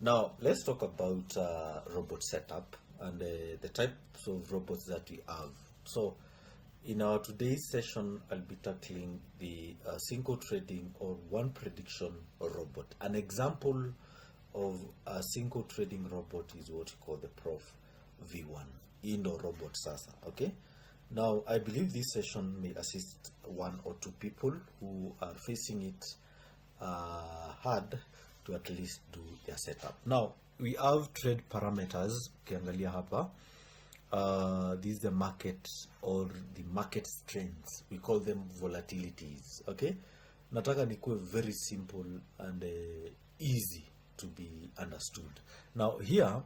Now, let's talk about robot setup and the types of robots that we have. So, in our today's session, I'll be tackling the single trading or one prediction robot. An example of a single trading robot is what you call the Prof V1 indoor robot sasa. Okay. Now, I believe this session may assist one or two people who are facing it hard to at least do their setup. Now, we have trade parameters. Ukiangalia hapa, this is the market or the market strengths. We call them volatilities. Okay, nataka nikuwe very simple and easy to be understood. Now here,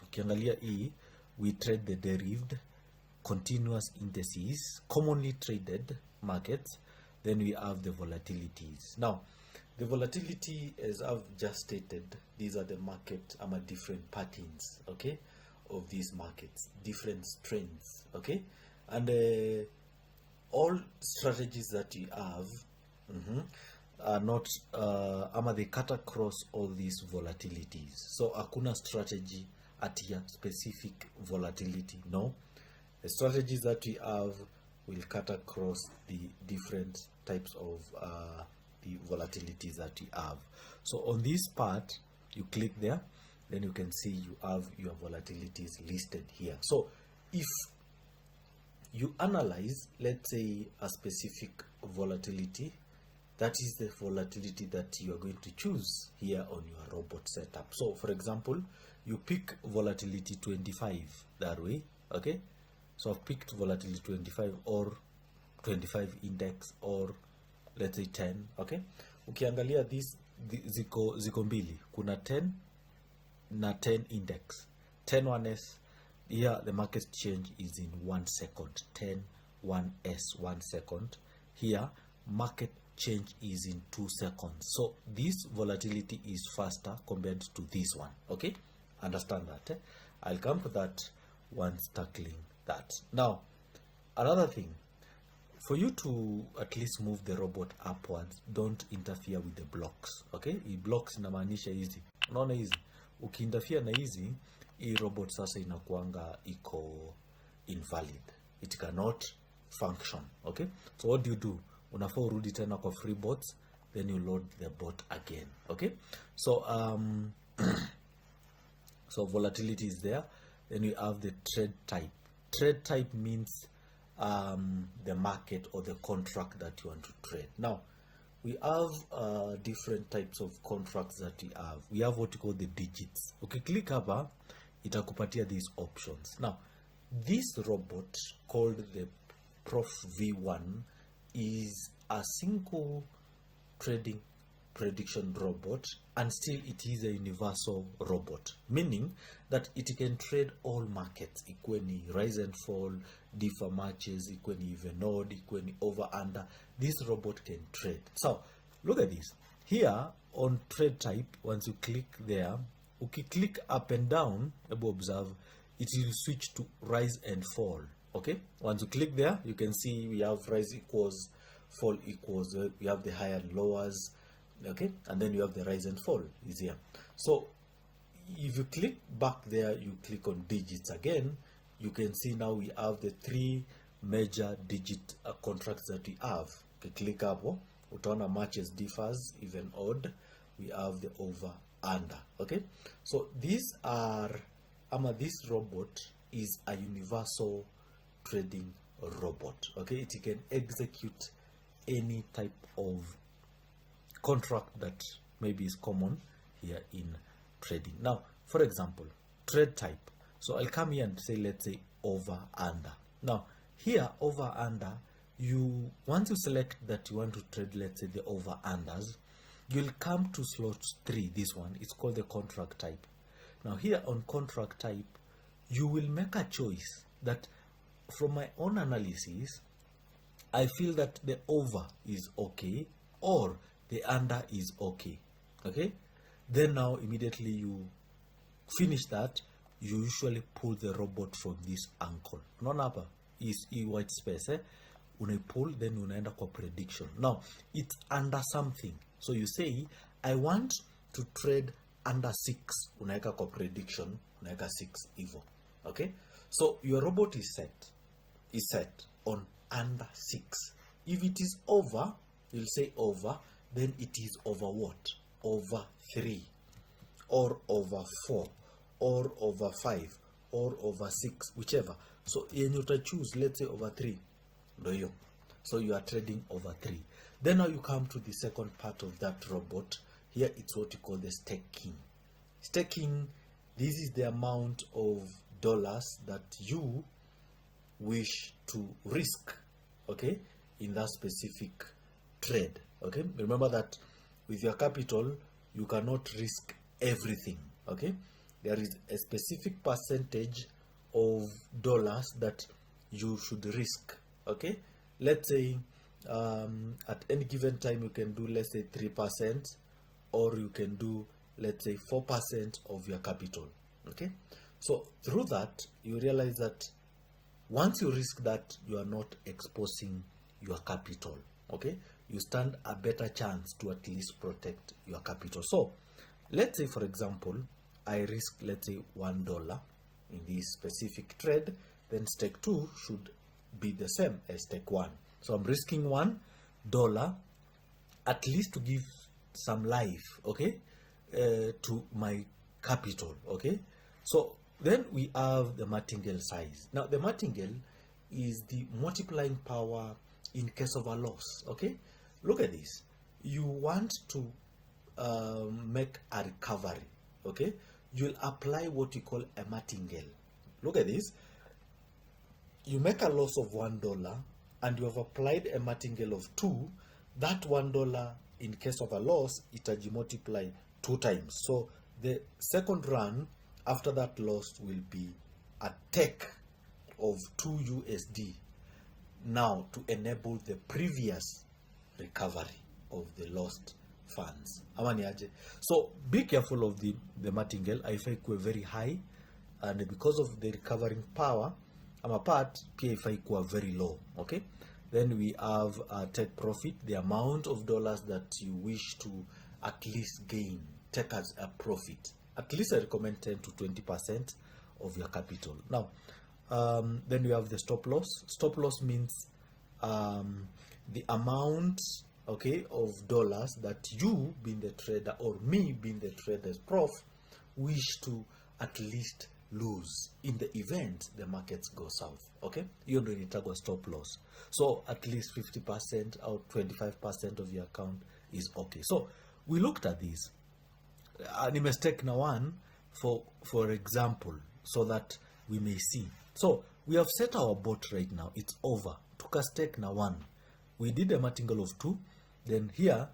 ukiangalia hii, we trade the derived continuous indices, commonly traded markets. Then we have the volatilities. Now, the volatility, as I've just stated, these are the market different patterns, okay, of these markets, different strengths, okay, and all strategies that you have are not they cut across all these volatilities. So hakuna strategy at a specific volatility. No, the strategies that we have will cut across the different types of the volatilities that we have. So on this part, you click there, then you can see you have your volatilities listed here. So if you analyze, let's say, a specific volatility, that is the volatility that you are going to choose here on your robot setup. So for example, you pick volatility 25 that way, okay? So I've picked volatility 25 or 25 index, or let's say 10, okay? Ukiangalia this ziko mbili, kuna 10 na 10 index. 10 1s, here the market change is in 1 second. 10 1s 1 second. Here market change is in 2 seconds. So this volatility is faster compared to this one, okay? Understand that, eh? I'll come to that once tackling that. Now, another thing, for you to at least move the robot upwards, don't interfere with the blocks, okay? Hii blocks inamaanisha hizi, unaona hizi, ukiinterfere na hizi, hii robot sasa inakuanga iko invalid, it cannot function, okay? So what do? Unafaa urudi tena kwa free bots, then you load the bot again, okay? So so volatility is there. Then we have the trade type. Trade type means the market or the contract that you want to trade. Now, we have different types of contracts that we have. We have what you call the digits. Okay, click hapa, itakupatia these options. Now, this robot called the Prof V1 is a single trading prediction robot, and still it is a universal robot, meaning that it can trade all markets, ikuwe ni rise and fall, differ matches, ikuwe ni even odd, ikuwe ni over under, this robot can trade. So look at this here on trade type. Once you click there, click up and down, observe it will switch to rise and fall, okay? Once you click there, you can see we have rise equals, fall equals, we have the higher and lowers, okay, and then you have the rise and fall is here. So if you click back there, you click on digits again, you can see now we have the three major digit contracts that we have. Okay, click up, utaona matches, differs, even odd, we have the over under, okay? So these are this robot is a universal trading robot, okay? It can execute any type of contract that maybe is common here in trading. Now, for example, trade type. So I'll come here and say, let's say over under. Now here over under, you once you select that you want to trade, let's say the over unders, you'll come to slot 3. This one, it's called the contract type. Now here on contract type, you will make a choice that from my own analysis, I feel that the over is okay or the under is okay, okay? Then now immediately you finish that, you usually pull the robot from this ankle. Unaona hapa is white space, eh? Pull, then unaenda kwa prediction. Now it's under something, so you say I want to trade under 6 unaweka kwa prediction, unaweka 6 hivyo. Okay, so your robot is set on under 6. If it is over, you'll say over, then it is over what? Over 3 or over 4 or over 5 or over 6, whichever. So you choose, let's say over 3. So you are trading over 3. Then now you come to the second part of that robot. Here it's what you call the staking. Staking, this is the amount of dollars that you wish to risk, okay, in that specific trade. Okay, remember that with your capital you cannot risk everything. Okay, there is a specific percentage of dollars that you should risk. Okay, let's say at any given time you can do, let's say 3%, or you can do, let's say 4% of your capital. Okay, so through that you realize that once you risk that, you are not exposing your capital. Okay, you stand a better chance to at least protect your capital. So let's say, for example, I risk, let's say $1 in this specific trade, then stake 2 should be the same as stake 1. So I'm risking $1 at least to give some life, okay, to my capital. Okay, so then we have the martingale size. Now the martingale is the multiplying power in case of a loss. Okay, look at this. You want to make a recovery. Okay, you'll apply what you call a martingale. Look at this. You make a loss of $1 and you have applied a martingale of 2. That $1 in case of a loss, it will multiply 2 times. So the second run after that loss will be a take of 2 USD now to enable the previous recovery of the lost funds. So be careful of the martingale. If I very high, and because of the recovering power, I'm apart, if I very low. Okay, then we have take profit, the amount of dollars that you wish to at least gain, take as a profit. At least I recommend 10 to 20% of your capital. Now, then we have the stop loss. Stop loss means the amount, okay, of dollars that you, being the trader, or me, being the trader's prof, wish to at least lose in the event the markets go south. Okay, you don't need to go stop loss. So at least 50% or 25% of your account is okay. So we looked at this. And mistake now one for example, so that we may see. So we have set our bot right now. It's over. Took a stake now 1. We did a martingale of 2. Then here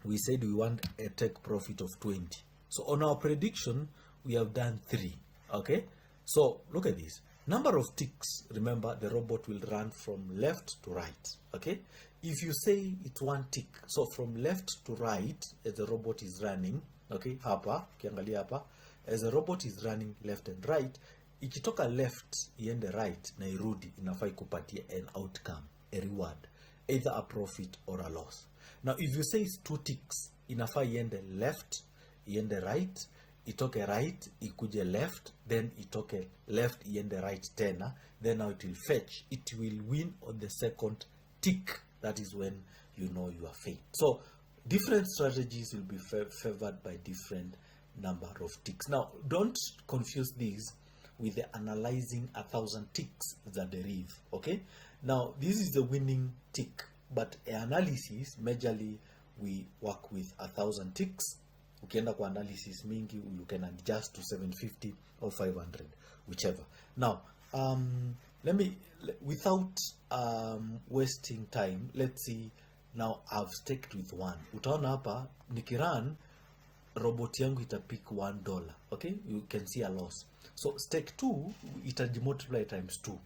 we said we want a take profit of 20. So on our prediction we have done 3. Okay, so look at this number of ticks. Remember, the robot will run from left to right. Okay, if you say it's 1 tick, so from left to right as the robot is running, okay, hapa kiangalia hapa, as the robot is running left and right, ikitoka left iende right na irudi, inafai kupatia an outcome, a reward, either a profit or a loss. Now if you say it's 2 ticks, inafai iende left, iende right, itoke right, ikuje left, then itoke left, iende right tena, then now it will fetch. It will win on the second tick. That is when you know you are fate. So different strategies will be favored by different number of ticks. Now don't confuse these with the analyzing 1,000 ticks that derive. Okay, now this is the winning tick, but analysis majorly we work with 1,000 ticks. Ukienda kwa analysis mingi, you can adjust to 750 or 500, whichever. Now without wasting time, let's see. Now I've staked with 1. Utaona hapa nikiran robot yangu itapick $1. Okay, you can see a loss. So stake 2 itajimultiply times 2.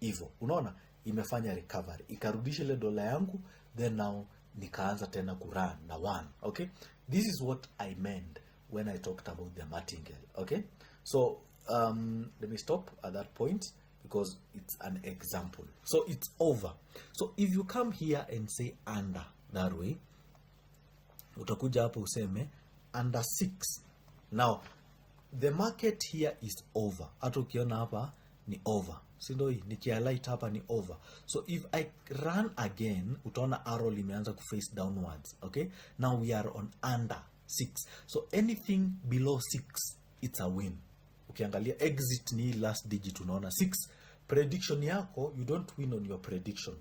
Hivyo unaona imefanya recovery, ikarudisha ile dola yangu, then now nikaanza tena kurun na 1. Okay, this is what I meant when I talked about the martingale. Okay, so let me stop at that point because it's an example. So it's over. So if you come here and say under that way, utakuja hapo useme under 6 Now the market here is over. Hata ukiona hapa ni over, si ndio? Hii nikihighlight hapa ni over. So if I run again, utaona arrow limeanza ku face downwards. Okay, now we are on under 6, so anything below 6 it's a win. Ukiangalia exit ni last digit, unaona 6. Prediction yako, you don't win on your prediction,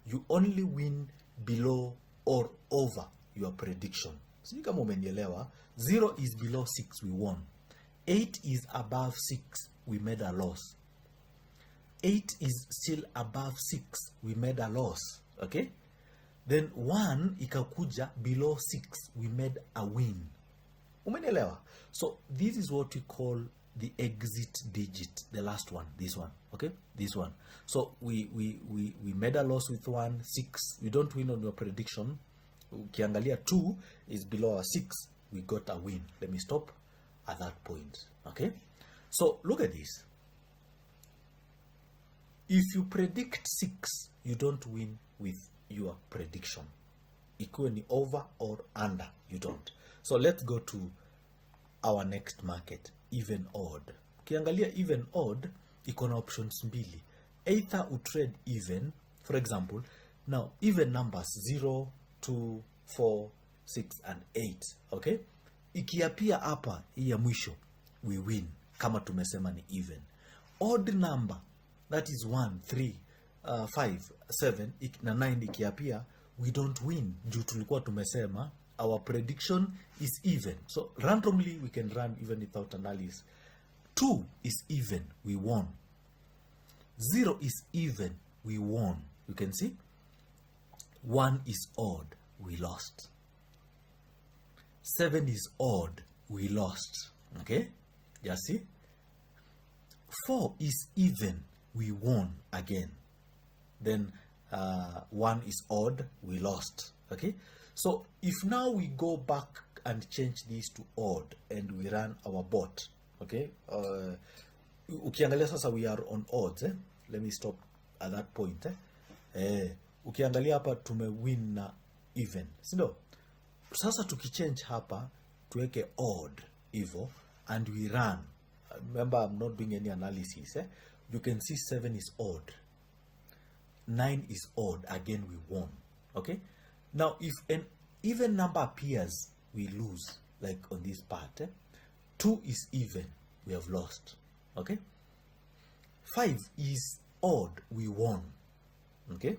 you only win below or over your prediction. Sijui kama umenielewa. 0 is below 6, we won. 8 is above 6, we made a loss. 8 is still above 6, we made a loss. Okay, then 1 ikakuja below 6, we made a win. Umenielewa? So this is what we call the exit digit, the last one, this one. Okay, this one. So we made a loss with 1. 6, we don't win on your prediction. Ukiangalia 2 is below our 6, we got a win. Let me stop at that point. Okay, so look at this. If you predict 6, you don't win with your prediction. Ikuwe ni over or under, you don't. So let's go to our next market, even odd. Ukiangalia even odd, iko na options mbili. Either utrade even, for example, now even numbers 0, 2, 4, 6 and 8. Okay, ikiapia hapa hii ya mwisho, we win kama tumesema ni even. Odd number, that is 1, 3, 5, 7 na 9 ikiapia, we don't win juu tulikuwa tumesema our prediction is even. So randomly we can run even without analysis. 2 is even, we won. 0 is even, we won. You can see 1 is odd, we lost. 7 is odd, we lost. Okay, just see. 4 is even, we won again. Then 1 is odd, we lost. Okay, so if now we go back and change this to odd and we run our bot, okay, ukiangalia sasa we are on odds. Let me stop at that point. Ukiangalia hapa tumewin na even, si ndio? Sasa tukichange hapa tuweke odd hivyo and we run. Remember, I'm not doing any analysis. You can see 7 is odd, 9 is odd, again we won. Okay, now if an even number appears, we lose, like on this part. 2 is even, we have lost. Okay, 5 is odd, we won. Okay,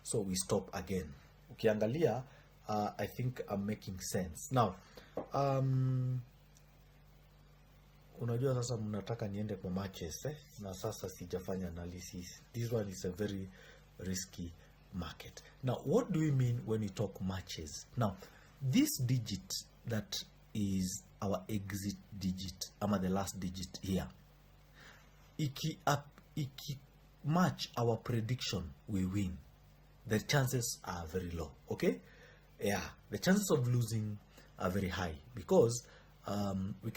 so we stop again. Ukiangalia, I think I'm making sense now. Unajua sasa mnataka niende kwa matches na sasa sijafanya analysis. This one is a very risky market. Now what do we mean when we talk matches? Now this digit that is our exit digit, ama the last digit here, iki match our prediction, we win. The chances are very low. Okay, yeah, the chances of losing are very high because we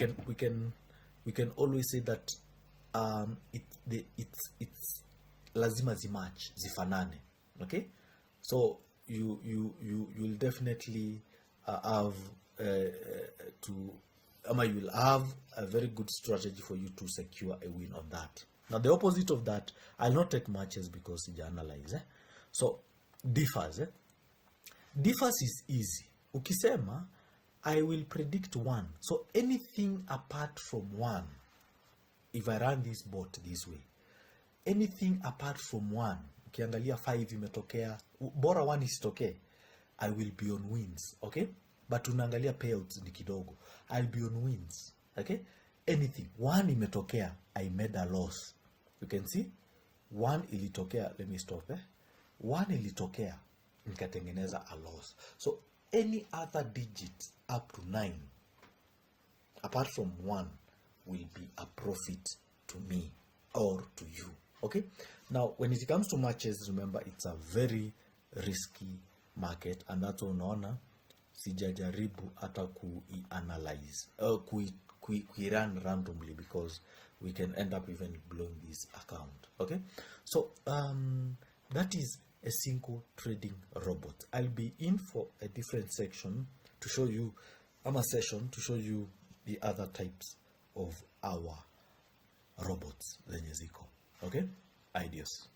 can always say that it's lazima zimatch, zifanane. Okay, so you'll definitely have you'll have a very good strategy for you to secure a win on that. Now the opposite of that, I'll not take matches because you analyze. So differs. Differs is easy. Ukisema I will predict 1. So anything apart from 1, if I run this bot this way, anything apart from 1, ukiangalia 5 imetokea, bora 1 isitokee, I will be on wins. Okay, but unaangalia payouts ni kidogo, I'll be on wins. Okay, anything 1 imetokea, I made a loss. You can see 1 ilitokea, let me stop. 1 ilitokea, nikatengeneza a loss. So any other digit up to 9 apart from 1 will be a profit to me or to you. Okay, now when it comes to matches, remember it's a very risky market, and that's unaona sijajaribu hata analyze run randomly because we can end up even blowing this account. Okay, so that is a single trading robot. I'll be in for a different section to show you, session to show you the other types of our robots zenye ziko. Okay, ideas.